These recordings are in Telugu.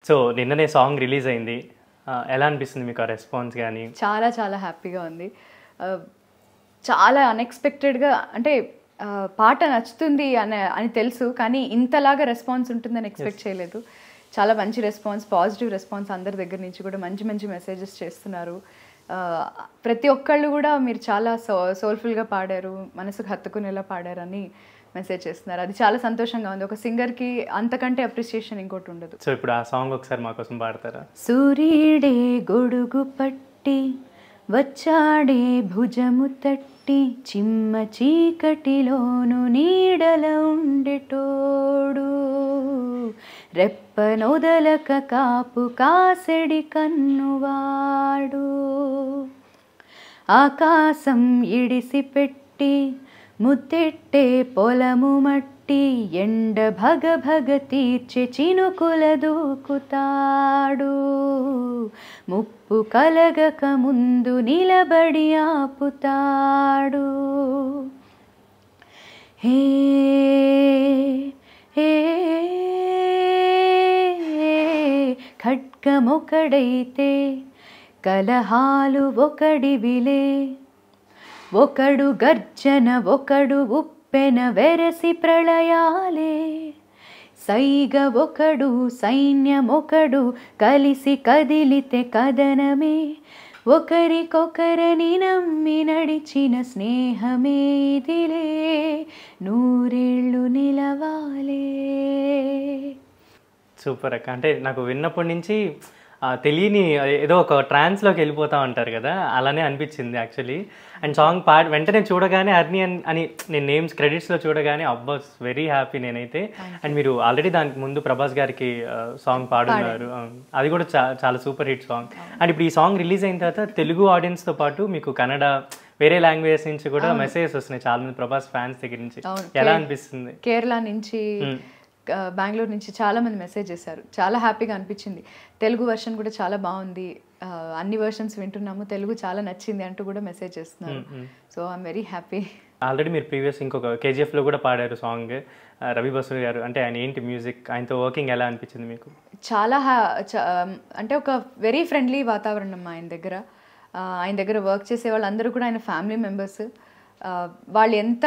సో నిన్ననే సాంగ్ రిలీజ్ అయింది, ఎలా అనిపిస్తుంది మీకు ఆ రెస్పాన్స్ కానీ? చాలా చాలా హ్యాపీగా ఉంది. చాలా అన్ఎక్స్పెక్టెడ్గా, అంటే పాట నచ్చుతుంది అని తెలుసు, కానీ ఇంతలాగా రెస్పాన్స్ ఉంటుందని ఎక్స్పెక్ట్ చేయలేదు. చాలా మంచి రెస్పాన్స్, పాజిటివ్ రెస్పాన్స్ అందరి దగ్గర నుంచి కూడా మంచి మంచి మెసేజెస్ చేస్తున్నారు. ప్రతి ఒక్కళ్ళు కూడా మీరు చాలా సోల్ఫుల్గా పాడారు, మనసుకు హత్తుకునేలా పాడారని మెసేజ్ చేస్తున్నారు. అది చాలా సంతోషంగా ఉంది. ఒక సింగర్కి అంతకంటే అప్రిసియేషన్ ఇంకోటి ఉండదు. సో ఇప్పుడు ఆ సాంగ్ ఒకసారి మా కోసం పాడతారా? సూర్యుడే గొడుగు పట్టి వచ్చాడే భుజము తట్టి, చిమ్మ చీకటిలోను నీడల ఉండేటోడు, రెప్పనొదలక కాపు కాసెడి కన్నువాడు, ఆకాశం ఇడిసి పెట్టి ముత్తెట్టే పొలము మట్టి, ఎండ భగ భగ తీర్చే చినుకుల దూకుతాడు, ముప్పు కలగక ముందు నిలబడి ఆపుతాడు. హే హే ఖడ్గమొకడైతే కలహాలు ఒకడివిలే, ఒకడు గర్జన ఒకడు ఉప్పెన వెరసి ప్రళయాలే, సైగ ఒకడు సైన్యమొకడు కలిసి కదిలితే కదనమే, ఒకరికొకరని నమ్మి నడిచిన స్నేహమే ఇదిలే, నూరేళ్ళు నిలవాలే. సూపర్ అక్క. అంటే నాకు విన్నప్పటి నుంచి తెలియని ఏదో ఒక ట్రాన్స్లోకి వెళ్ళిపోతా ఉంటారు కదా, అలానే అనిపించింది యాక్చువల్లీ. అండ్ సాంగ్ వెంటనే చూడగానే అర్ని అని నేను నేమ్స్ క్రెడిట్స్లో చూడగానే అబ్బా వెరీ హ్యాపీ నేనైతే. అండ్ మీరు ఆల్రెడీ దానికి ముందు ప్రభాస్ గారికి సాంగ్ పాడున్నారు, అది కూడా చాలా సూపర్ హిట్ సాంగ్. అండ్ ఇప్పుడు ఈ సాంగ్ రిలీజ్ అయిన తర్వాత తెలుగు ఆడియన్స్తో పాటు మీకు కన్నడ, వేరే లాంగ్వేజ్ నుంచి కూడా మెసేజెస్ వస్తున్నాయి చాలా మంది ప్రభాస్ ఫ్యాన్స్ దగ్గర నుంచి. ఎలా అనిపిస్తుంది? కేరళ నుంచి, బెంగళూరు నుంచి చాలా మంది మెసేజ్ చేశారు. చాలా హ్యాపీగా అనిపించింది. తెలుగు వర్షన్ కూడా చాలా బాగుంది, అన్ని వర్షన్స్ వింటున్నాము, తెలుగు చాలా నచ్చింది అంటూ కూడా మెసేజ్ చేస్తున్నారు. So I'm very happy. Already మీరు ప్రీవియస్ ఇంకొక కేజీఎఫ్లో కూడా పాడారు సాంగ్, రవి బసూరి గారు. అంటే ఆయన ఏంటి మ్యూజిక్, ఆయనతో వర్కింగ్ ఎలా అనిపించింది మీకు? చాలా అంటే ఒక వెరీ ఫ్రెండ్లీ వాతావరణం ఆయన దగ్గర. ఆయన దగ్గర వర్క్ చేసే వాళ్ళందరూ కూడా ఆయన ఫ్యామిలీ మెంబర్స్. వాళ్ళు ఎంత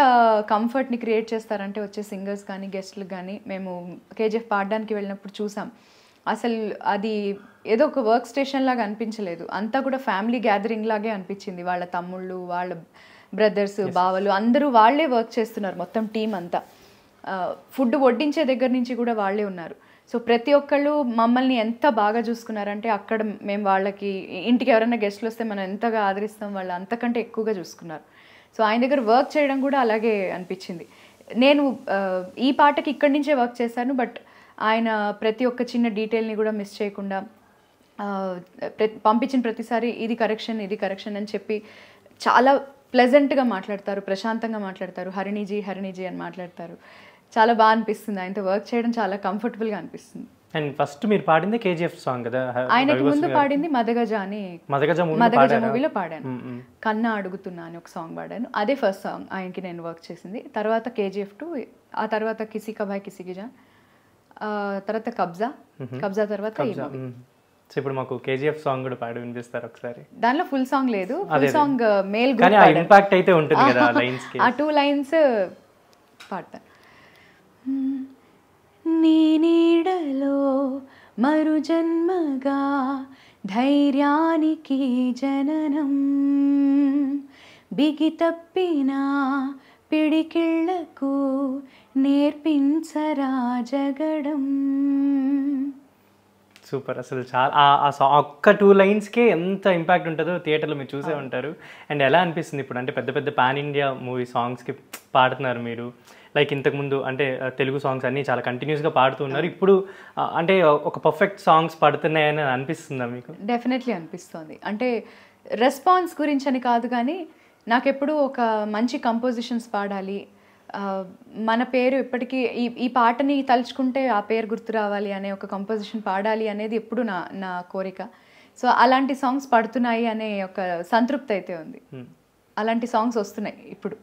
కంఫర్ట్ని క్రియేట్ చేస్తారంటే వచ్చే సింగర్స్ కానీ గెస్ట్లు కానీ. మేము కేజీఎఫ్ పాడడానికి వెళ్ళినప్పుడు చూసాం, అసలు అది ఏదో ఒక వర్క్ స్టేషన్ లాగా అనిపించలేదు, అంతా కూడా ఫ్యామిలీ గ్యాదరింగ్ లాగే అనిపించింది. వాళ్ళ తమ్ముళ్ళు, వాళ్ళ బ్రదర్స్, బావలు అందరూ వాళ్ళే వర్క్ చేస్తున్నారు, మొత్తం టీం అంతా. ఫుడ్ వడ్డించే దగ్గర నుంచి కూడా వాళ్ళే ఉన్నారు. సో ప్రతి ఒక్కళ్ళు మమ్మల్ని ఎంత బాగా చూసుకున్నారంటే, అక్కడ మేము వాళ్ళకి ఇంటికి ఎవరైనా గెస్ట్లు వస్తే మనం ఎంతగా ఆదరిస్తాం, వాళ్ళు అంతకంటే ఎక్కువగా చూసుకున్నారు. సో ఆయన దగ్గర వర్క్ చేయడం కూడా అలాగే అనిపించింది. నేను ఈ పాటకి ఇక్కడి నుంచే వర్క్ చేశాను, బట్ ఆయన ప్రతి ఒక్క చిన్న డీటెయిల్ని కూడా మిస్ చేయకుండా పంపించిన ప్రతిసారి ఇది కరెక్షన్, ఇది కరెక్షన్ అని చెప్పి చాలా ప్లెజెంట్గా మాట్లాడతారు, ప్రశాంతంగా మాట్లాడతారు. హరిణిజీ హరిణిజీ అని మాట్లాడతారు. చాలా బాగా అనిపిస్తుంది, ఆయనతో వర్క్ చేయడం చాలా కంఫర్టబుల్గా అనిపిస్తుంది. అండ్ ఫస్ట్ మీరు పాడింది కేజీఎఫ్ సాంగ్ కదా? ఆయనకి ముందు పాడింది మదగజ అని, మదగజ మూవీలో పాడాను. కన్నా అడుగుతున్నా అని ఒక సాంగ్ పాడాను, అదే ఫస్ట్ సాంగ్ ఆయనకి నేను వర్క్ చేసింది. తర్వాత కేజీఎఫ్ 2, ఆ తర్వాత కిసి కబాయ్ కిసికి జాన్, తర్వాత కబ్జా తర్వాత ఈ మూవీ. సో ఇప్పుడు మాకు కేజీఎఫ్ సాంగ్ కూడా పాడి వినిపిస్తారు ఒకసారి? దానిలో ఫుల్ సాంగ్ లేదు, ఫుల్ సాంగ్ మేల్ కానీ ఆ ఇంపాక్ట్ అయితే ఉంటుంది కదా లైన్స్ కి. ఆ 2 లైన్స్ పాడతాను. నీ నీడలో మరు జన్మగా ధైర్యానికి జననం, బిగి తప్పిన పిడికిళ్లకు నేర్పించరా జగడం. సూపర్. అసలు చాలా ఒక్క 2 లైన్స్కే ఎంత ఇంపాక్ట్ ఉంటుందో థియేటర్లో మీరు చూసే ఉంటారు. అండ్ ఎలా అనిపిస్తుంది ఇప్పుడు, అంటే పెద్ద పెద్ద పాన్ ఇండియా మూవీ సాంగ్స్కి పాడుతున్నారు మీరు, లైక్ ఇంతకుముందు అంటే తెలుగు సాంగ్స్ అన్నీ చాలా కంటిన్యూస్గా పాడుతున్నారు, ఇప్పుడు అంటే ఒక పర్ఫెక్ట్ సాంగ్స్ పాడుతున్నాయని అనిపిస్తుందా మీకు? డెఫినెట్లీ అనిపిస్తుంది. అంటే రెస్పాన్స్ గురించి అని కాదు, కానీ నాకెప్పుడు ఒక మంచి కంపోజిషన్స్ పాడాలి, మన పేరు ఎప్పటికీ ఈ పాటని తలుచుకుంటే ఆ పేరు గుర్తు రావాలి అనే ఒక కంపోజిషన్ పాడాలి అనేది ఎప్పుడు నా కోరిక. సో అలాంటి సాంగ్స్ పడుతున్నాయి అనే ఒక సంతృప్తి అయితే ఉంది. అలాంటి సాంగ్స్ వస్తున్నాయి ఇప్పుడు.